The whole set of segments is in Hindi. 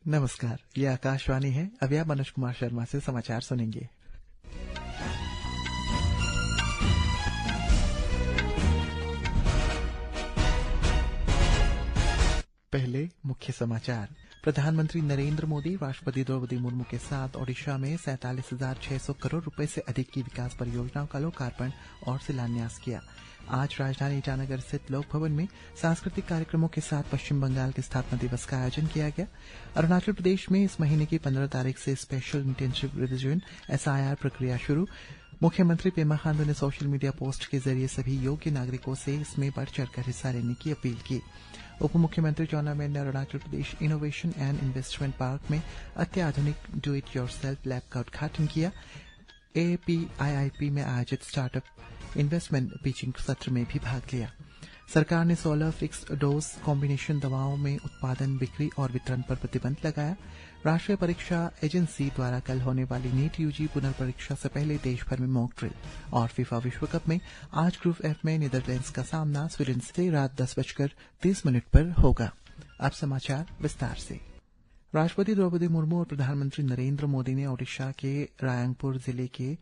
नमस्कार, ये आकाशवाणी है। अभी आप मनोज कुमार शर्मा से समाचार सुनेंगे। पहले मुख्य समाचार। प्रधानमंत्री नरेंद्र मोदी राष्ट्रपति द्रौपदी मुर्मू के साथ ओडिशा में 47,600 करोड़ रुपए से अधिक की विकास परियोजनाओं का लोकार्पण और शिलान्यास किया। आज राजधानी ईटानगर स्थित लोक भवन में सांस्कृतिक कार्यक्रमों के साथ पश्चिम बंगाल के स्थापना दिवस का आयोजन किया गया। अरुणाचल प्रदेश में इस महीने की 15 तारीख से स्पेशल इंटेंसिव रिवीजन SIR प्रक्रिया शुरू। मुख्यमंत्री पेमा खांडू ने सोशल मीडिया पोस्ट के जरिए सभी योग्य नागरिकों से इसमें बढ़ चढ़कर हिस्सा लेने की अपील की। उप मुख्यमंत्री चौना मेन ने Arunachal Pradesh innovation and investment park में अत्याधुनिक डू इट योरसेल्फ लैब का उद्घाटन किया। APIIP में आयोजित स्टार्टअप इन्वेस्टमेंट पिचिंग सत्र में भी भाग लिया। सरकार ने 16 फिक्स्ड डोज कॉम्बिनेशन दवाओं में उत्पादन, बिक्री और वितरण पर प्रतिबंध लगाया। राष्ट्रीय परीक्षा एजेंसी द्वारा कल होने वाली नीट UG पुनर्परीक्षा से पहले देश भर में मॉक ड्रिल। और फीफा विश्व कप में आज ग्रुप F में नीदरलैंड्स का सामना स्वीडन से रात 10:30 पर होगा। अब समाचार विस्तार से। राष्ट्रपति द्रौपदी मुर्मू और प्रधानमंत्री नरेंद्र मोदी ने ओडिशा के रायंगपुर जिले के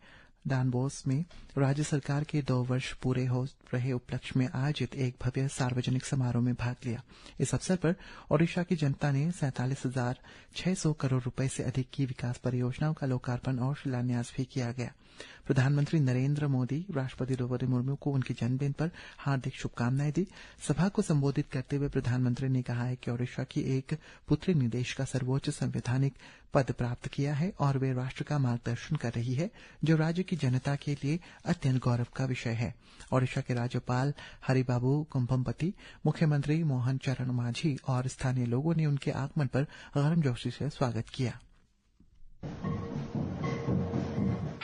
डानबोस में राज्य सरकार के 2 वर्ष पूरे हो रहे उपलक्ष्य में आयोजित एक भव्य सार्वजनिक समारोह में भाग लिया। इस अवसर पर ओडिशा की जनता ने 47,600 करोड़ रुपए से अधिक की विकास परियोजनाओं का लोकार्पण और शिलान्यास भी किया गया। प्रधानमंत्री नरेंद्र मोदी राष्ट्रपति द्रौपदी मुर्मू को उनके जन्मदिन पर हार्दिक शुभकामनाएं दी। सभा को संबोधित करते हुए प्रधानमंत्री ने कहा है कि ओडिशा की एक पुत्री ने देश का सर्वोच्च संवैधानिक पद प्राप्त किया है और वे राष्ट्र का मार्गदर्शन कर रही है, जो राज्य की जनता के लिए अत्यंत गौरव का विषय है। ओडिशा के राज्यपाल हरिबाबू कुंभमपति, मुख्यमंत्री मोहन चरण मांझी और स्थानीय लोगों ने उनके आगमन पर गर्मजोशी से स्वागत किया।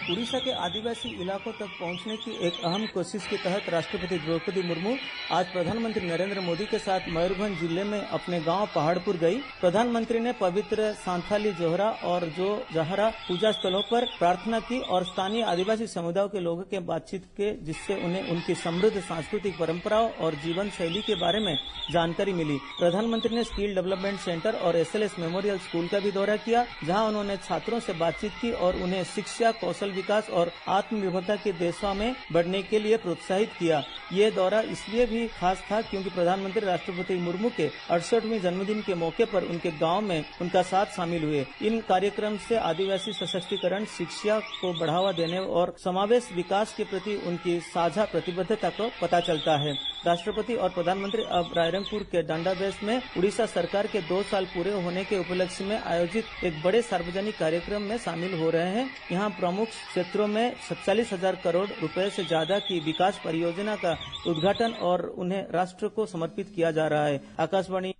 उड़ीसा के आदिवासी इलाकों तक पहुंचने की एक अहम कोशिश के तहत राष्ट्रपति द्रौपदी मुर्मू आज प्रधानमंत्री नरेंद्र मोदी के साथ मयूरभंज जिले में अपने गांव पहाड़पुर गई। प्रधानमंत्री ने पवित्र सांथाली जोहरा और जो जहरा पूजा स्थलों पर प्रार्थना की और स्थानीय आदिवासी समुदायों के लोगों के बातचीत के, जिससे उन्हें उनकी समृद्ध सांस्कृतिक परंपराओं और जीवन शैली के बारे में जानकारी मिली। प्रधानमंत्री ने स्किल डेवलपमेंट सेंटर और SLS मेमोरियल स्कूल का भी दौरा किया, जहाँ उन्होंने छात्रों से बातचीत की और उन्हें शिक्षा, कौशल विकास और आत्मनिर्भरता की दिशा में बढ़ने के लिए प्रोत्साहित किया। ये दौरा इसलिए भी खास था क्योंकि प्रधानमंत्री राष्ट्रपति मुर्मू के 68वें जन्मदिन के मौके पर उनके गांव में उनका साथ शामिल हुए। इन कार्यक्रम से आदिवासी सशक्तिकरण, शिक्षा को बढ़ावा देने और समावेश विकास के प्रति उनकी साझा प्रतिबद्धता को पता चलता है। राष्ट्रपति और प्रधानमंत्री अब रायरंगपुर के डांडाबेस में उड़ीसा सरकार के 2 साल पूरे होने के उपलक्ष्य में आयोजित एक बड़े सार्वजनिक कार्यक्रम में शामिल हो रहे हैं। यहाँ प्रमुख क्षेत्रों में 47,000 करोड़ रुपए से ज्यादा की विकास परियोजना का उद्घाटन और उन्हें राष्ट्र को समर्पित किया जा रहा है। आकाशवाणी।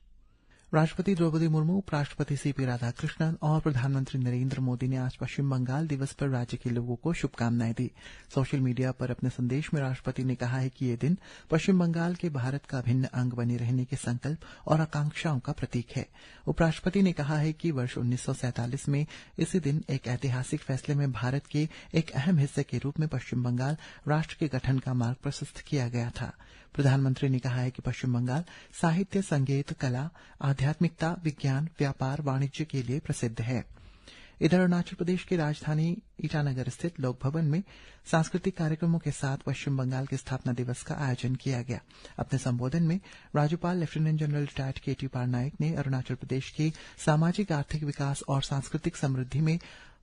राष्ट्रपति द्रौपदी मुर्मू, उपराष्ट्रपति CP राधाकृष्णन और प्रधानमंत्री नरेंद्र मोदी ने आज पश्चिम बंगाल दिवस पर राज्य के लोगों को शुभकामनाएं दी। सोशल मीडिया पर अपने संदेश में राष्ट्रपति ने कहा है कि ये दिन पश्चिम बंगाल के भारत का अभिन्न अंग बने रहने के संकल्प और आकांक्षाओं का प्रतीक है। उपराष्ट्रपति ने कहा है कि वर्ष 1947 में इसी दिन एक ऐतिहासिक फैसले में भारत के एक अहम हिस्से के रूप में पश्चिम बंगाल राष्ट्र के गठन का मार्ग प्रशस्त किया गया था। प्रधानमंत्री ने कहा है कि पश्चिम बंगाल साहित्य, संगीत, कला, आध्यात्मिकता, विज्ञान, व्यापार, वाणिज्य के लिए प्रसिद्ध है। इधर अरुणाचल प्रदेश की राजधानी ईटानगर स्थित लोक भवन में सांस्कृतिक कार्यक्रमों के साथ पश्चिम बंगाल के स्थापना दिवस का आयोजन किया गया। अपने संबोधन में राज्यपाल लेफ्टिनेंट जनरल रिटायर्ड KT पारनायक ने अरुणाचल प्रदेश के सामाजिक, आर्थिक विकास और सांस्कृतिक समृद्धि में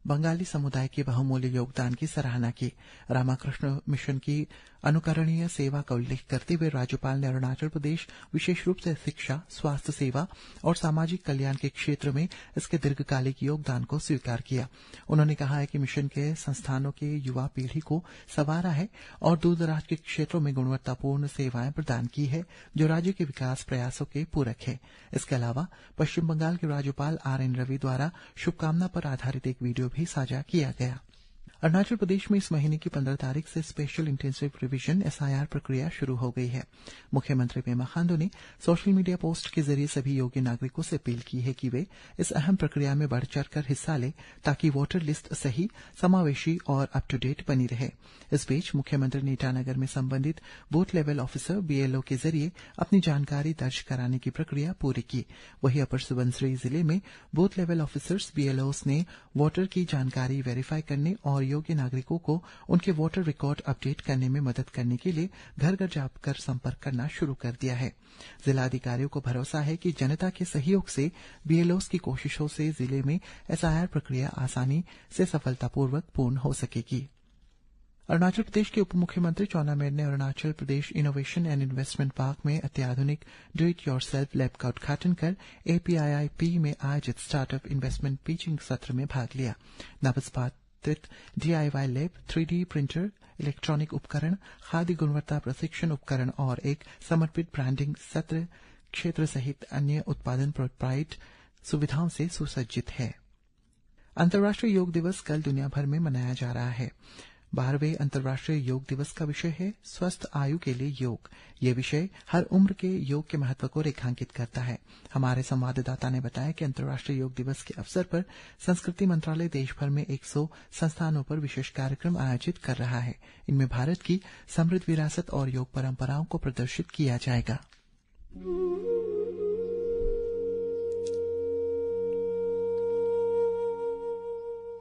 बंगाली समुदाय के बहुमूल्य योगदान की सराहना की। रामाकृष्ण मिशन की अनुकरणीय सेवा का उल्लेख करते हुए राज्यपाल ने अरुणाचल प्रदेश विशेष रूप से शिक्षा, स्वास्थ्य सेवा और सामाजिक कल्याण के क्षेत्र में इसके दीर्घकालिक योगदान को स्वीकार किया। उन्होंने कहा है कि मिशन के संस्थानों के युवा पीढ़ी को संवारा है और दूरदराज के क्षेत्रों में गुणवत्तापूर्ण सेवाएं प्रदान की है, जो राज्य के विकास प्रयासों के पूरक है। इसके अलावा पश्चिम बंगाल के राज्यपाल RN रवि द्वारा शुभकामना पर आधारित एक वीडियो भी साझा किया गया। अरुणाचल प्रदेश में इस महीने की 15 तारीख से स्पेशल इंटेंसिव रिवीजन SIR प्रक्रिया शुरू हो गई है। मुख्यमंत्री पेमा खांडू ने सोशल मीडिया पोस्ट के जरिए सभी योग्य नागरिकों से अपील की है कि वे इस अहम प्रक्रिया में बढ़ चढ़कर हिस्सा लें ताकि वोटर लिस्ट सही, समावेशी और अप टू डेट बनी रहे। इस बीच मुख्यमंत्री ने ईटानगर में संबंधित बूथ लेवल ऑफिसर BLO के जरिए अपनी जानकारी दर्ज कराने की प्रक्रिया पूरी की। वहीं अपर सुबनसिरी जिले में बूथ लेवल ऑफिसर्स BLOs ने वोटर की जानकारी वेरीफाई करने और योग्य नागरिकों को उनके वोटर रिकॉर्ड अपडेट करने में मदद करने के लिए घर घर जाकर संपर्क करना शुरू कर दिया है। जिला अधिकारियों को भरोसा है कि जनता के सहयोग से BLOs की कोशिशों से जिले में SIR प्रक्रिया आसानी से सफलतापूर्वक पूर्ण हो सकेगी। अरुणाचल प्रदेश के उप मुख्यमंत्री चौना मेन ने Arunachal Pradesh innovation and investment park में अत्याधुनिक डू इट योरसेल्फ लैब का उद्घाटन कर APIIP में आयोजित स्टार्टअप इन्वेस्टमेंट पिचिंग सत्र में भाग लिया। नवस्पातित DIY lab, 3D printer, electronic उपकरण, खाद्य गुणवत्ता प्रशिक्षण उपकरण और एक समर्पित ब्रांडिंग सत्र क्षेत्र सहित अन्य उत्पादन प्रोत्साहित सुविधाओं से सुसज्जित है। अंतर्राष्ट्रीय योग दिवस कल दुनिया भर में मनाया जा रहा है। 12वें अंतर्राष्ट्रीय योग दिवस का विषय है स्वस्थ आयु के लिए योग। ये विषय हर उम्र के योग के महत्व को रेखांकित करता है। हमारे संवाददाता ने बताया कि अंतर्राष्ट्रीय योग दिवस के अवसर पर संस्कृति मंत्रालय देश भर में 100 संस्थानों पर विशेष कार्यक्रम आयोजित कर रहा है। इनमें भारत की समृद्ध विरासत और योग परंपराओं को प्रदर्शित किया जाएगा।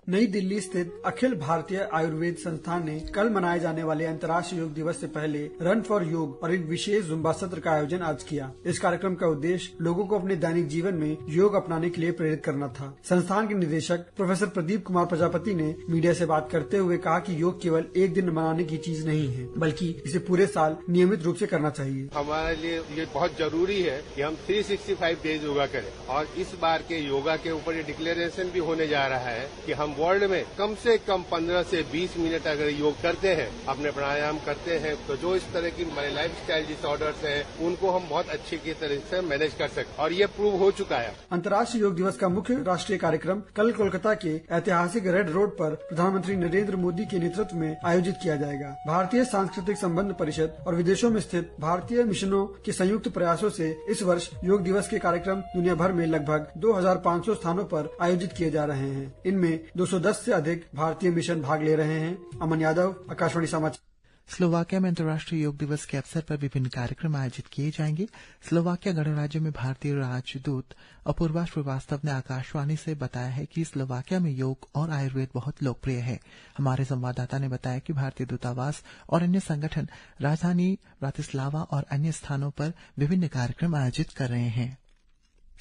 नई दिल्ली स्थित अखिल भारतीय आयुर्वेद संस्थान ने कल मनाए जाने वाले अंतर्राष्ट्रीय योग दिवस से पहले रन फॉर योग और एक विशेष जुम्बा सत्र का आयोजन आज किया। इस कार्यक्रम का उद्देश्य लोगों को अपने दैनिक जीवन में योग अपनाने के लिए प्रेरित करना था। संस्थान के निदेशक प्रोफेसर प्रदीप कुमार प्रजापति ने मीडिया से बात करते हुए कहा कि योग केवल एक दिन मनाने की चीज नहीं है, बल्कि इसे पूरे साल नियमित रूप से करना चाहिए। हमारे लिए ये बहुत जरूरी है कि हम 365 डेज योगा करें और इस बार के योगा के ऊपर ये डिक्लेरेशन भी होने जा रहा है कि हम वर्ल्ड में कम से कम 15 से 20 मिनट अगर योग करते हैं, अपने प्राणायाम करते हैं, तो जो इस तरह की हमारे लाइफ स्टाइल डिसऑर्डर्स हैं उनको हम बहुत अच्छे की तरह से मैनेज कर सकते और ये प्रूव हो चुका है। अंतर्राष्ट्रीय योग दिवस का मुख्य राष्ट्रीय कार्यक्रम कल कोलकाता के ऐतिहासिक रेड रोड पर प्रधानमंत्री नरेंद्र मोदी के नेतृत्व में आयोजित किया जाएगा। भारतीय सांस्कृतिक संबंध परिषद और विदेशों में स्थित भारतीय मिशनों के संयुक्त प्रयासों से इस वर्ष योग दिवस के कार्यक्रम दुनिया भर में लगभग 2500 स्थानों पर आयोजित किए जा रहे हैं। इनमें 210 से अधिक भारतीय मिशन भाग ले रहे हैं। अमन यादव, आकाशवाणी समाचार। स्लोवाकिया में अंतर्राष्ट्रीय योग दिवस के अवसर पर विभिन्न कार्यक्रम आयोजित किए जाएंगे। स्लोवाकिया गणराज्य में भारतीय राजदूत अपूर्वा श्रीवास्तव ने आकाशवाणी से बताया है कि स्लोवाकिया में योग और आयुर्वेद बहुत लोकप्रिय है। हमारे संवाददाता ने बताया कि भारतीय दूतावास और अन्य संगठन राजधानी ब्रातिस्लावा और अन्य स्थानों पर विभिन्न कार्यक्रम आयोजित कर रहे हैं।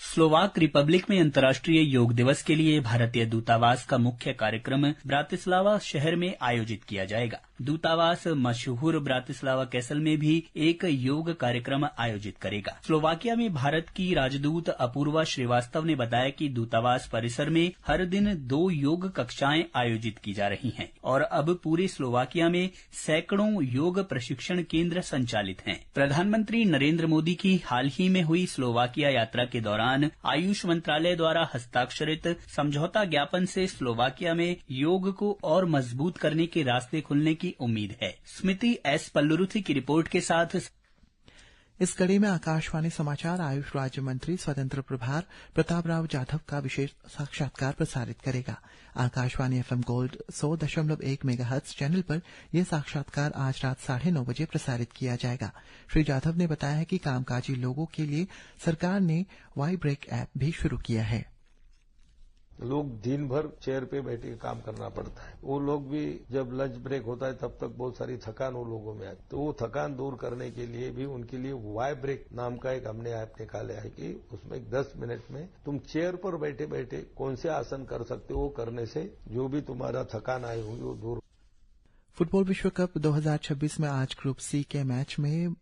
स्लोवाक रिपब्लिक में अंतर्राष्ट्रीय योग दिवस के लिए भारतीय दूतावास का मुख्य कार्यक्रम ब्रातिस्लावा शहर में आयोजित किया जाएगा। दूतावास मशहूर ब्रातिस्लावा कैसल में भी एक योग कार्यक्रम आयोजित करेगा। स्लोवाकिया में भारत की राजदूत अपूर्वा श्रीवास्तव ने बताया कि दूतावास परिसर में हर दिन 2 योग कक्षाएं आयोजित की जा रही हैं और अब पूरे स्लोवाकिया में सैकड़ों योग प्रशिक्षण केंद्र संचालित हैं। प्रधानमंत्री नरेंद्र मोदी की हाल ही में हुई स्लोवाकिया यात्रा के दौरान आयुष मंत्रालय द्वारा हस्ताक्षरित समझौता ज्ञापन से स्लोवाकिया में योग को और मजबूत करने के रास्ते खुलने की उम्मीद है। स्मृति एस पल्लुरुथी की रिपोर्ट के साथ इस कड़ी में आकाशवाणी समाचार आयुष राज्य मंत्री स्वतंत्र प्रभार प्रताप राव जाधव का विशेष साक्षात्कार प्रसारित करेगा। Akashvani FM gold 100.1 megahertz channel पर यह साक्षात्कार आज रात 9:30 बजे प्रसारित किया जाएगा। श्री जाधव ने बताया है कि कामकाजी लोगों के लिए सरकार ने वाई ब्रेक ऐप भी शुरू किया है। लोग दिन भर चेयर पे बैठे काम करना पड़ता है। वो लोग भी जब लंच ब्रेक होता है तब तक बहुत सारी थकान वो लोगों में आती, तो वो थकान दूर करने के लिए भी उनके लिए वाई ब्रेक नाम का एक हमने ऐप निकाला है कि उसमें 10 मिनट में तुम चेयर पर बैठे बैठे कौन से आसन कर सकते हो, वो करने से जो भी तुम्हारा थकान आई होगी वो दूर। फुटबॉल विश्व कप 2026 में आज ग्रुप C के मैच में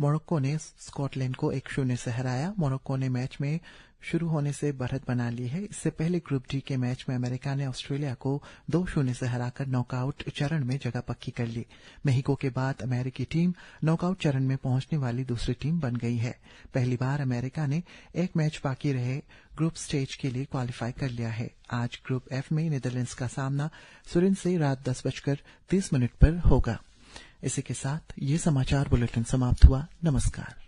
मोरक्को ने स्कॉटलैंड को 1-0 से हराया। मोरक्को ने मैच में शुरू होने से बढ़त बना ली है। इससे पहले ग्रुप डी के मैच में अमेरिका ने ऑस्ट्रेलिया को 2-0 से हराकर नॉकआउट चरण में जगह पक्की कर ली। मेक्सिको के बाद अमेरिकी टीम नॉकआउट चरण में पहुंचने वाली दूसरी टीम बन गई है। पहली बार अमेरिका ने एक मैच बाकी रहे ग्रुप स्टेज के लिए क्वालिफाई कर लिया है। आज ग्रुप एफ में नीदरलैंड्स का सामना सुरिन से रात 10:30 पर होगा। इसी के साथ ये समाचार बुलेटिन समाप्त हुआ। नमस्कार।